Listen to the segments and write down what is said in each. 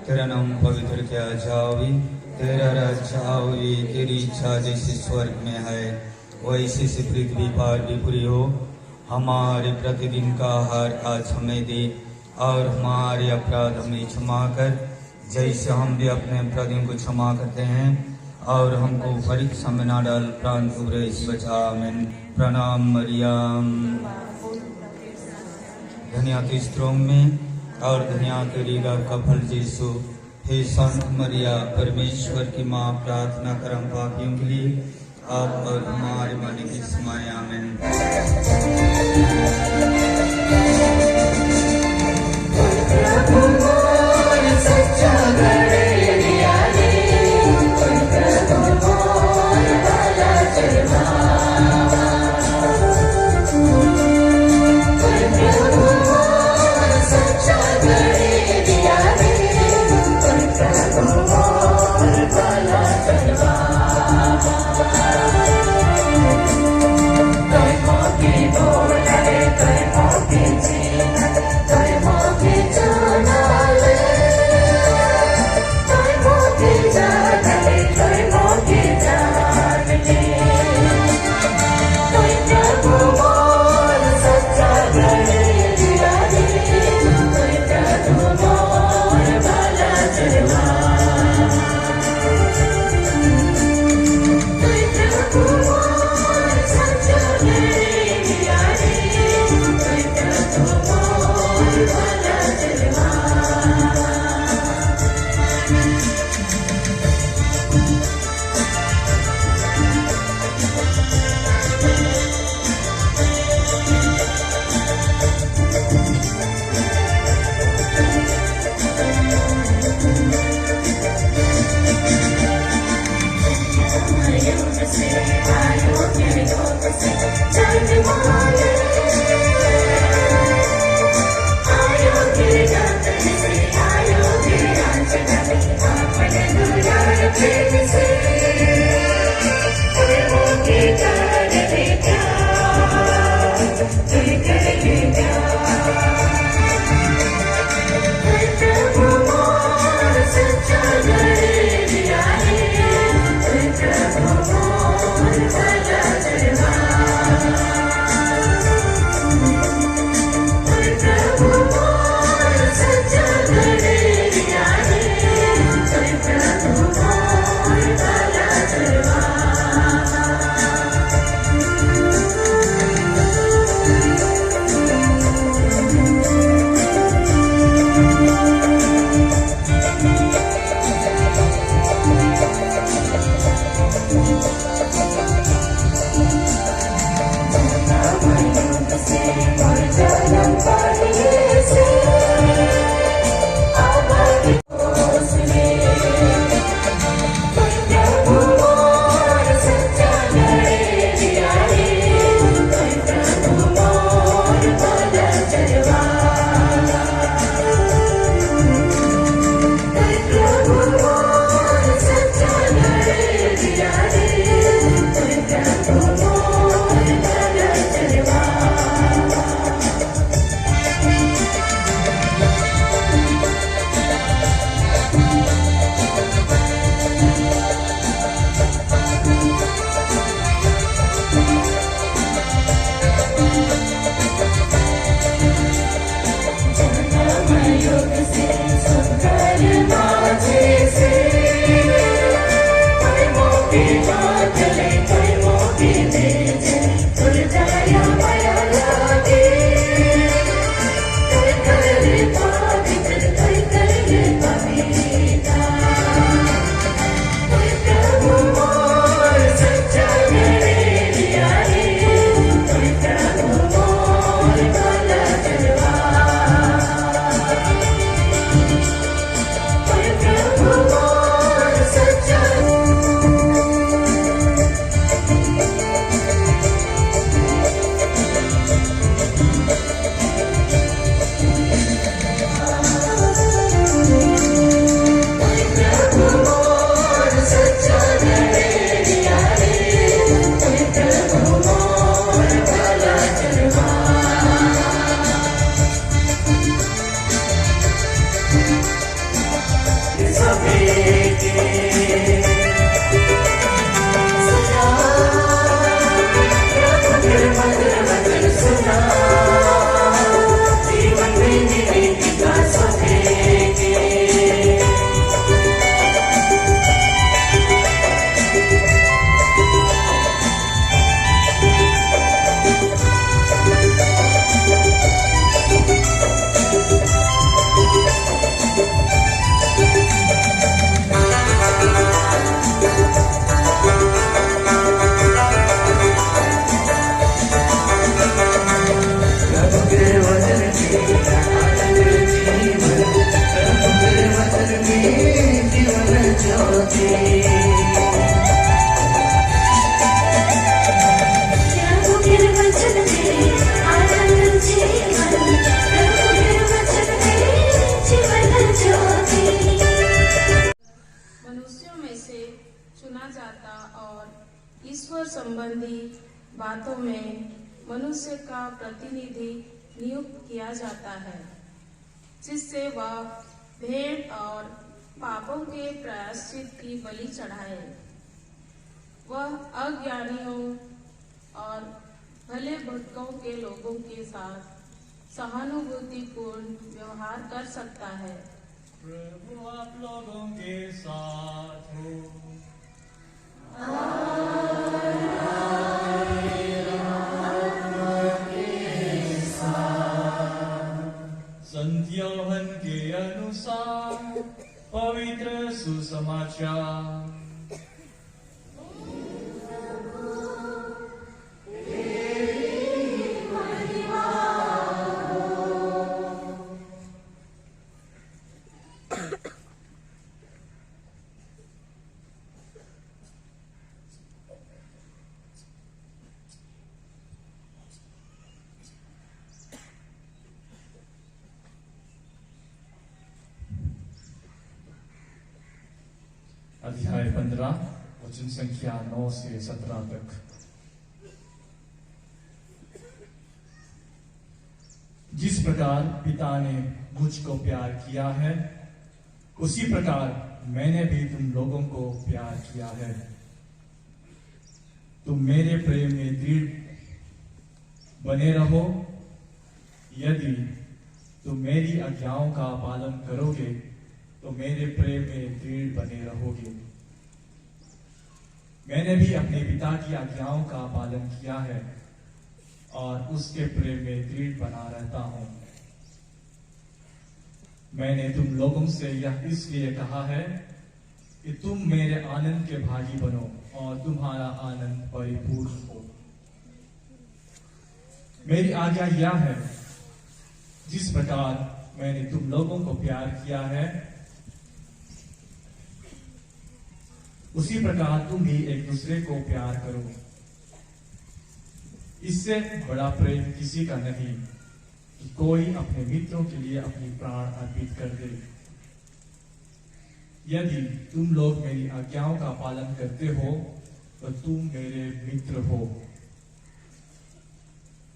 तेरा नाम पवित्र किया जावे, तेरा राज्य आवे, तेरी इच्छा जैसे स्वर्ग में है वैसे से पृथ्वी पर भी पूरी हो। हमारे प्रतिदिन का आहार आज हमें दे, और हमारे अपराध हमें क्षमा कर जैसे हम भी अपने अपराधियों को क्षमा करते हैं, और हमको परीक्षा में ना डाल, प्राण बुरे से बचा। आमीन। प्रणाम मरियम, धन्य तो स्त्रों में और धन्य तेरी गर्भ का फल यीशु। हे संत मरिया, परमेश्वर की माँ, प्रार्थना कर हम पापियों के लिए, अब और हमारे मरने के समय। आमीन। मनुष्यों में से चुना जाता और ईश्वर संबंधी बातों में मनुष्य का प्रतिनिधि नियुक्त किया जाता है, जिससे वह भेंट और पापों के प्रायश्चित की बलि चढ़ाए। वह अज्ञानियों और भले भटकों के लोगों के साथ सहानुभूतिपूर्ण व्यवहार कर सकता है। प्रभु आप लोगों के साथ हो। संत योहन के अनुसार पवित्र सुसमाचार। अध्याय 15 वचन संख्या 9 से 17 तक। जिस प्रकार पिता ने मुझको प्यार किया है, उसी प्रकार मैंने भी तुम लोगों को प्यार किया है। तुम मेरे प्रेम में दृढ़ बने रहो। यदि तुम मेरी आज्ञाओं का पालन करोगे तो मेरे प्रेम में दृढ़ बने रहोगे। मैंने भी अपने पिता की आज्ञाओं का पालन किया है और उसके प्रेम में दृढ़ बना रहता हूं। मैंने तुम लोगों से यह इसलिए कहा है कि तुम मेरे आनंद के भागी बनो और तुम्हारा आनंद परिपूर्ण हो। मेरी आज्ञा यह है, जिस प्रकार मैंने तुम लोगों को प्यार किया है, उसी प्रकार तुम भी एक दूसरे को प्यार करो। इससे बड़ा प्रेम किसी का नहीं कि कोई अपने मित्रों के लिए अपनी प्राण अर्पित कर दे। यदि तुम लोग मेरी आज्ञाओं का पालन करते हो तो तुम मेरे मित्र हो।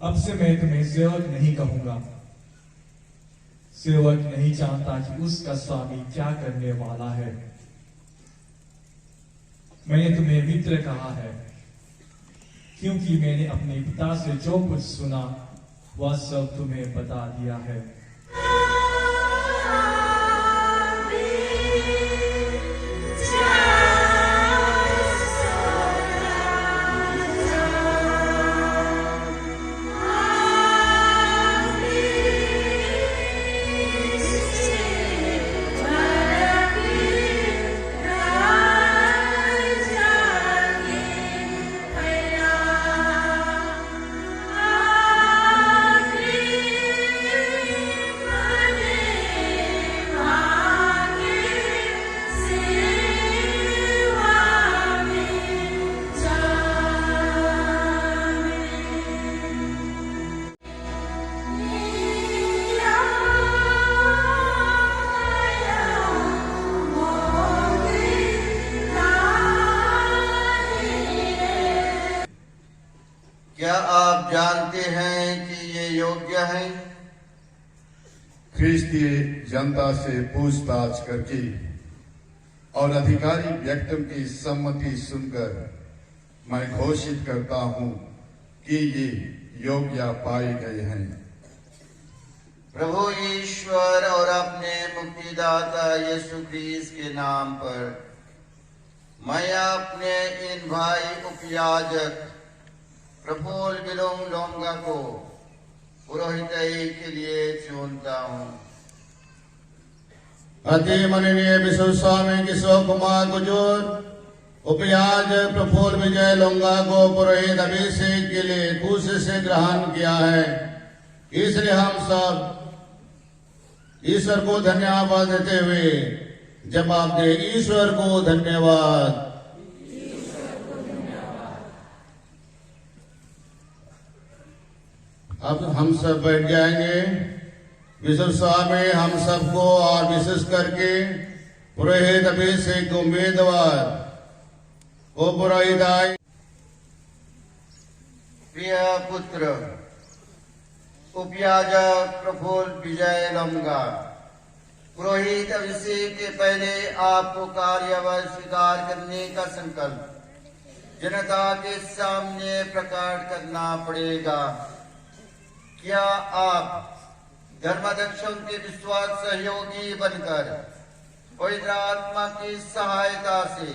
अब से मैं तुम्हें सेवक नहीं कहूंगा। सेवक नहीं जानता कि उसका स्वामी क्या करने वाला है। मैंने तुम्हें मित्र कहा है, क्योंकि मैंने अपने पिता से जो कुछ सुना वह सब तुम्हें बता दिया है। क्या आप जानते हैं कि ये योग्य है? ख्रिस्तीय जनता से पूछताछ करके और अधिकारी व्यक्तियों की सम्मति सुनकर मैं घोषित करता हूं कि ये योग्य पाए गए हैं। प्रभु ईश्वर और अपने मुक्तिदाता यीशु ख्रीस्त के नाम पर मैं अपने इन भाई उपयाजक प्रफुल्ल बिलोंग लोंगा को पुरोहित के लिए चुनता हूँ। अति माननीय विश्व स्वामी किशोर कुमार गुजर उपयाजक प्रफुल्ल विजय लोंगा को पुरोहित अभिषेक के लिए खुशी से ग्रहण किया है। इसलिए हम सब ईश्वर को धन्यवाद देते हुए जवाब दे ईश्वर को धन्यवाद। अब हम सब बैठ जाएंगे। विश्व सभा में हम सबको और विशेष करके पुरोहित अभिषेक उम्मीदवार को पुरोहिताई प्रिय पुत्र उपयाजक प्रफुल्ल विजय लोंगा, पुरोहित अभिषेक के पहले आपको कार्यभार स्वीकार करने का संकल्प जनता के सामने प्रकट करना पड़ेगा। क्या आप धर्माध्यक्षों के विश्वास सहयोगी बनकर पवित्र आत्मा की सहायता से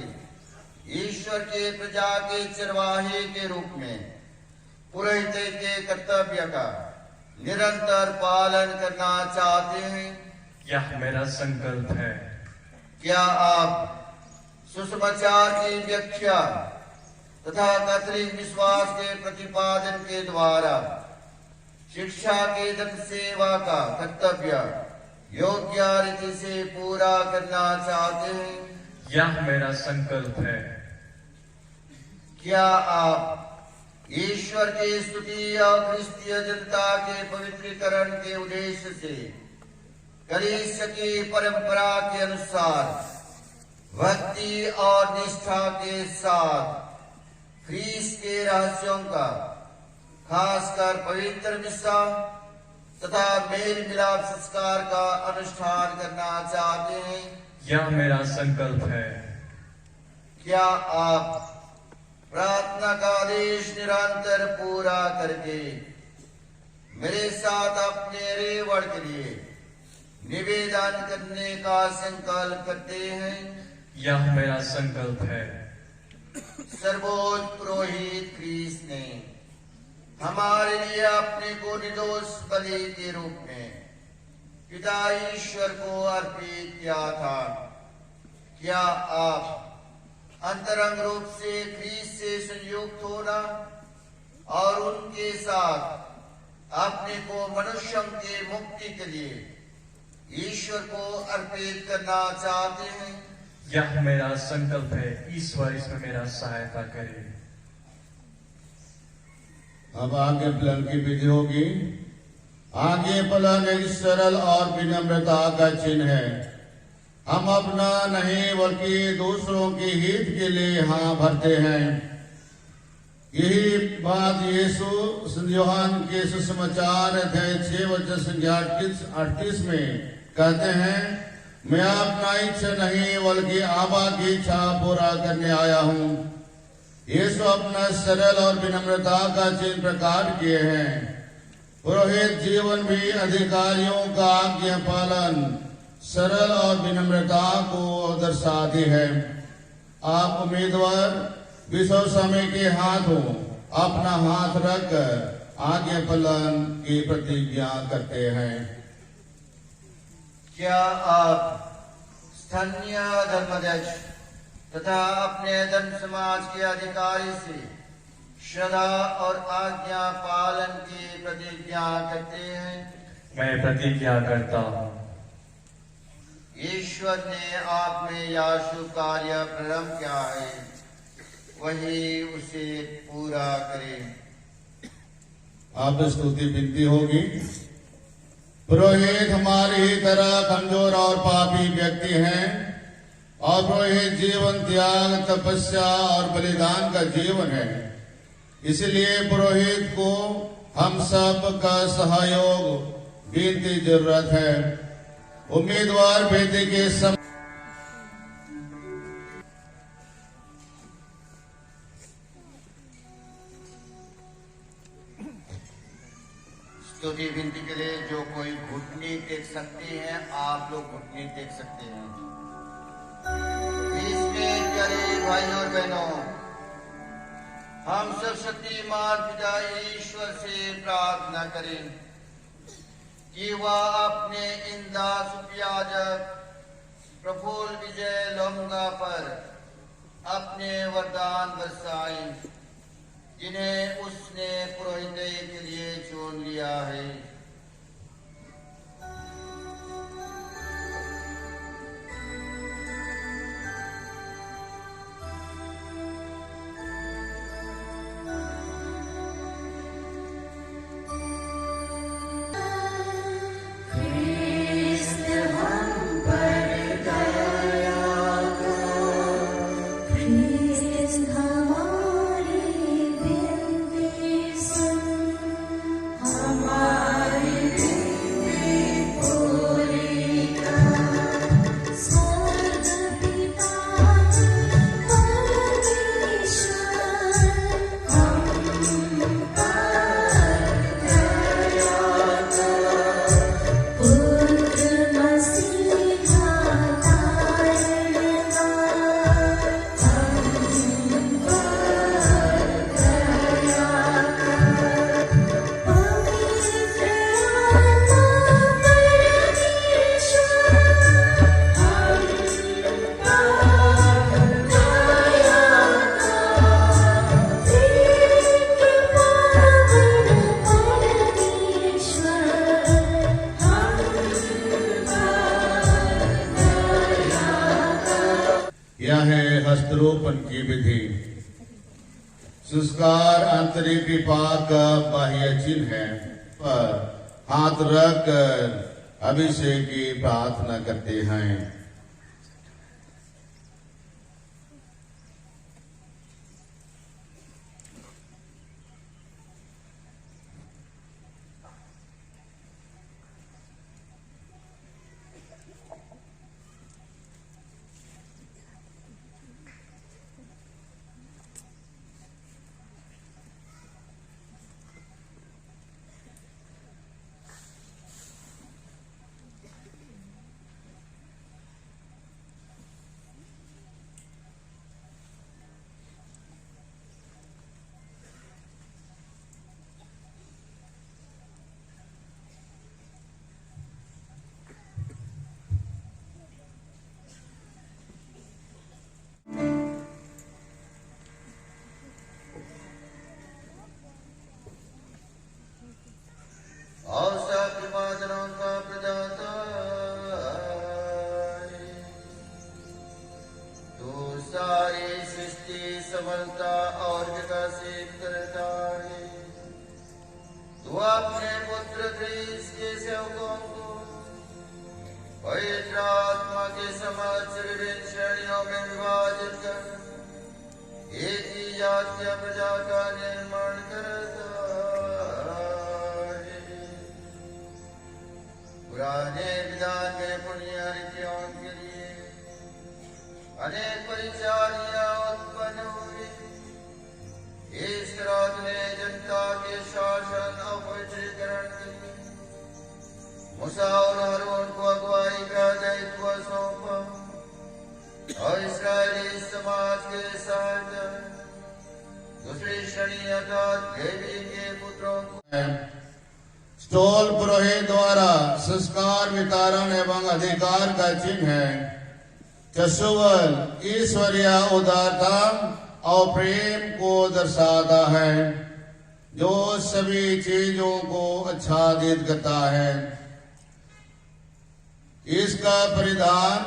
ईश्वर के प्रजा के चरवाहे के रूप में पुरोहित के कर्तव्य का निरंतर पालन करना चाहते हैं? यह मेरा संकल्प है। क्या आप सुसमाचार की व्याख्या तथा कैथोलिक विश्वास के प्रतिपादन के द्वारा शिक्षा के जन सेवा का कर्तव्य योग्य रीति से पूरा करना चाहते हैं? यह मेरा संकल्प है। क्या आप ईश्वर की स्तुति और क्रिस्तीय जनता के पवित्रीकरण के उद्देश्य से कलीसिया की परंपरा के अनुसार भक्ति और निष्ठा के साथ ख्रीस्त के रहस्यों का खासकर पवित्र मिसा तथा मेल मिलाप संस्कार का अनुष्ठान करना चाहते हैं? यह मेरा संकल्प है। क्या आप प्रार्थना का आदेश निरंतर पूरा करके मेरे साथ अपने रेवड़ के लिए निवेदन करने का संकल्प करते हैं? यह मेरा संकल्प है। सर्वोच्च पुरोहित ख्रीस्त ने हमारे लिए अपने को निर्दोष बलि के रूप में पिता ईश्वर को अर्पित किया था। क्या आप अंतरंग रूप से ख्रीस्त से संयुक्त होना और उनके साथ अपने को मनुष्यों के मुक्ति के लिए ईश्वर को अर्पित करना चाहते हैं? यह मेरा संकल्प है। ईश्वर इसमें मेरा सहायता करे। अब आगे पलन की विधि होगी। आगे पलन एक सरल और विनम्रता का चिन्ह है। हम अपना नहीं बल्कि दूसरों के हित के लिए हाँ भरते हैं। यही बात यीशु यूहन्ना के सुसमाचार अध्याय 6 वचन संख्या 38 में कहते हैं, मैं अपना इच्छा नहीं बल्कि आबा की इच्छा पूरा करने आया हूँ। यीशु अपना सरल और विनम्रता का चिन्ह प्रकट किए हैं। पुरोहित जीवन भी अधिकारियों का आज्ञा पालन, सरल और विनम्रता को दर्शाती है। आप उम्मीदवार विश्व समय के हाथों अपना हाथ रखकर आज्ञा पालन की प्रतिज्ञा करते हैं। क्या आप स्थानीय धर्माध्यक्ष तथा अपने धर्म समाज के अधिकारी से श्रद्धा और आज्ञा पालन की प्रतिज्ञा करते हैं? मैं प्रतिज्ञा करता हूँ। ईश्वर ने आप में यह शुभ कार्य प्रारंभ किया है, वही उसे पूरा करे। आप स्तुति विनती होगी। पुरोहित हमारी ही तरह कमजोर और पापी व्यक्ति हैं और पुरोहित जीवन त्याग, तपस्या और बलिदान का जीवन है। इसलिए पुरोहित को हम सब का सहयोग विनती जरूरत है। उम्मीदवार भेदे के समय स्तुति विनती के लिए जो कोई घुटनी टेक सकते हैं, आप लोग घुटनी टेक सकते हैं। इसमें प्यारे भाई और बहनों, हम सब शक्तिमान पिता ईश्वर से प्रार्थना करें कि वह अपने इन दास उपयाजक प्रफुल्ल विजय लोंगा पर अपने वरदान बरसाएं, जिन्हें उसने पुरोहित के लिए चुन लिया है। यह है हस्तरोपण की विधि। संस्कार आंतरिक कृपा का बाह्य चिन्ह है, पर हाथ रखकर अभिषेक की प्रार्थना करते हैं। और सब विभाजनों का प्रदाता तू सारी सृष्टि सबलता और विकसित करता है। तू अपने पुत्र ख्रीस्त के सेवकों को पवित्र आत्मा के समक्ष विभिन्न श्रेणियों में विभाजित कर एक ही जातीय प्रजा का निर्माण करता है। पुराने विधान में पुण्य रीतियों के लिए अनेक परिचारियां उत्पन्न हुई। इस तरह ने जनता के शासन और पवित्रीकरण के लिए मूसा और हारून को अगुवाई का दायित्व सौंपा और इस्राएली समाज के साथ दूसरी श्रेणी अर्थात लेवी के पुत्रों को स्टोल पुरोहित द्वारा संस्कार वितरण एवं अधिकार का चिन्ह है। चशुवल ईश्वरीय उदारता और प्रेम को दर्शाता है, जो सभी चीजों को आच्छादित करता है। इसका परिधान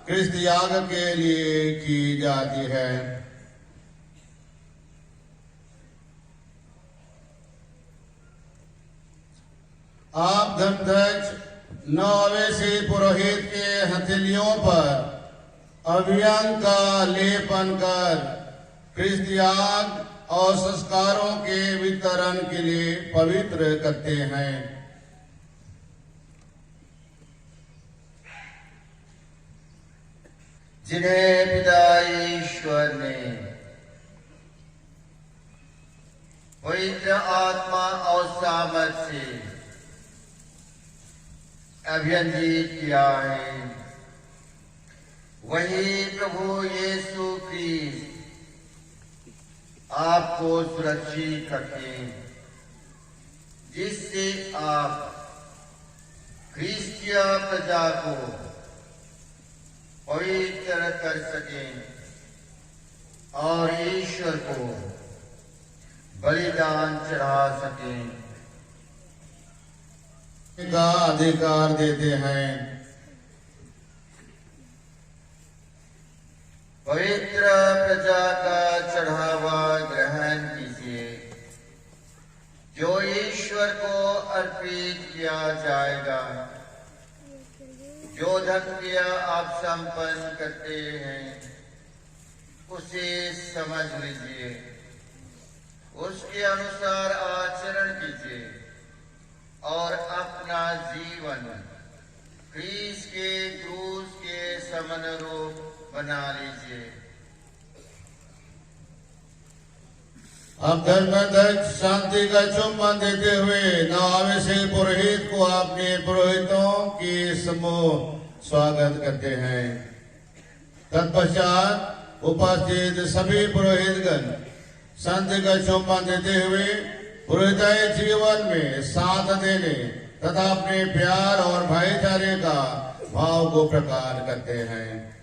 क्रिस्त याग के लिए की जाती है। आप धर्मध्वज 9वें पुरोहित के हथेलियों पर अभियंग का लेपन कर क्रिस्त याग और संस्कारों के वितरण के लिए पवित्र करते हैं। जिन्हें पिता ईश्वर ने पवित्र आत्मा और सामर्थ से अभियंजित किया है, वही प्रभु यीशु ख्रीस्त आपको सुरक्षित रखे, जिससे आप क्रिस्तीय प्रजा को पवित्र कर सकें और ईश्वर को बलिदान चढ़ा सकें का अधिकार देते हैं। पवित्र प्रजा का चढ़ावा ग्रहण कीजिए, जो ईश्वर को अर्पित किया जाएगा। जो धर्मक्रिया आप संपन्न करते हैं, उसे समझ लीजिए, उसके अनुसार आचरण कीजिए और अपना जीवन क्रीस के क्रूस के समनुरूप बना लीजिए। अब धर्मध्वज शांति का चुम्बन देते हुए 9वें पुरोहित को अपने पुरोहितों के समूह स्वागत करते हैं। तत्पश्चात उपस्थित सभी पुरोहितगण शांति का चुम्बन देते हुए पुरोहिताई जीवन में साथ देने तथा अपने प्यार और भाईचारे का भाव को प्रकट करते हैं।